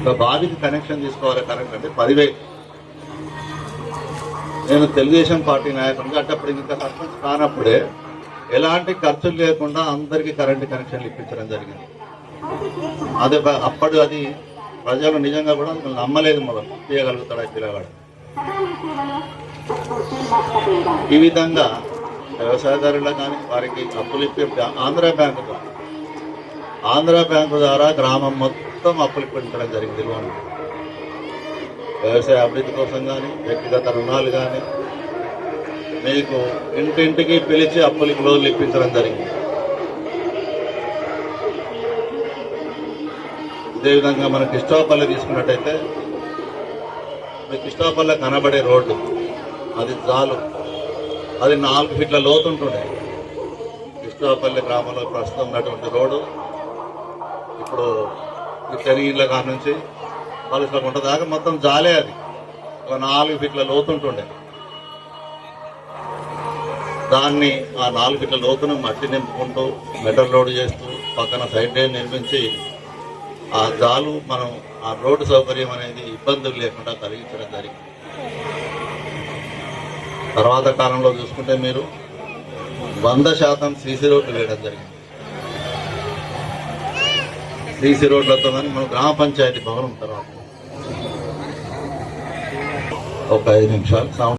ఒక బావికి కనెక్షన్ తీసుకోవాలి కరెంట్ అంటే 10,000. నేను తెలుగుదేశం పార్టీ నాయకుడిగా అంటే అప్పుడు ఇంకా సర్పంచ్ కానప్పుడే ఎలాంటి ఖర్చులు లేకుండా అందరికీ కరెంటు కనెక్షన్లు ఇప్పించడం జరిగింది. అదే అప్పుడు అది ప్రజలు నిజంగా కూడా నమ్మలేదు, మొదలు చేయగలుగుతాడా పిల్లగాడు. ఈ విధంగా వ్యవసాయదారులకు కానీ వారికి అప్పులు ఇప్పి ఆంధ్ర బ్యాంకు ద్వారా గ్రామం మొత్తం అప్పులు ఇప్పించడం జరిగింది. లోన్ వ్యవసాయ అభివృద్ధి కోసం కానీ వ్యక్తిగత రుణాలు కానీ మీకు ఇంటింటికి పిలిచి అప్పులకి లోన్లు ఇప్పించడం జరిగింది. అదేవిధంగా మన కిష్టోపల్లి తీసుకున్నట్టయితే మీకు కిష్టోపల్లి కనబడే రోడ్డు అది చాలు, అది 4 ఫీట్ల లోతుంటుండే. కిష్టోపల్లి గ్రామంలో ప్రస్తుతం ఉన్నటువంటి రోడ్డు ఇప్పుడు ఈ చెరిగిళ్ళ కాడ నుంచి పలుసకుంట దాకా మొత్తం జాలే, అది ఒక 4 ఫీట్ల లోతుంటుండే. దాన్ని ఆ 4 ఫీట్ల లోతును మట్టి నింపుకుంటూ మెటల్ లోడ్ చేస్తూ పక్కన సైడ్ డ్రైన్ నిర్మించి ఆ జాలు మనం ఆ రోడ్డు సౌకర్యం అనేది ఇబ్బందులు లేకుండా కలిగించడం జరిగింది. తర్వాత కాలంలో చూసుకుంటే మీరు 100% సీసీ రోడ్లు వేయడం జరిగింది. సీసీ రోడ్లతో కానీ మన గ్రామ పంచాయతీ భవనం తర్వాత ఒక 5 నిమిషాలు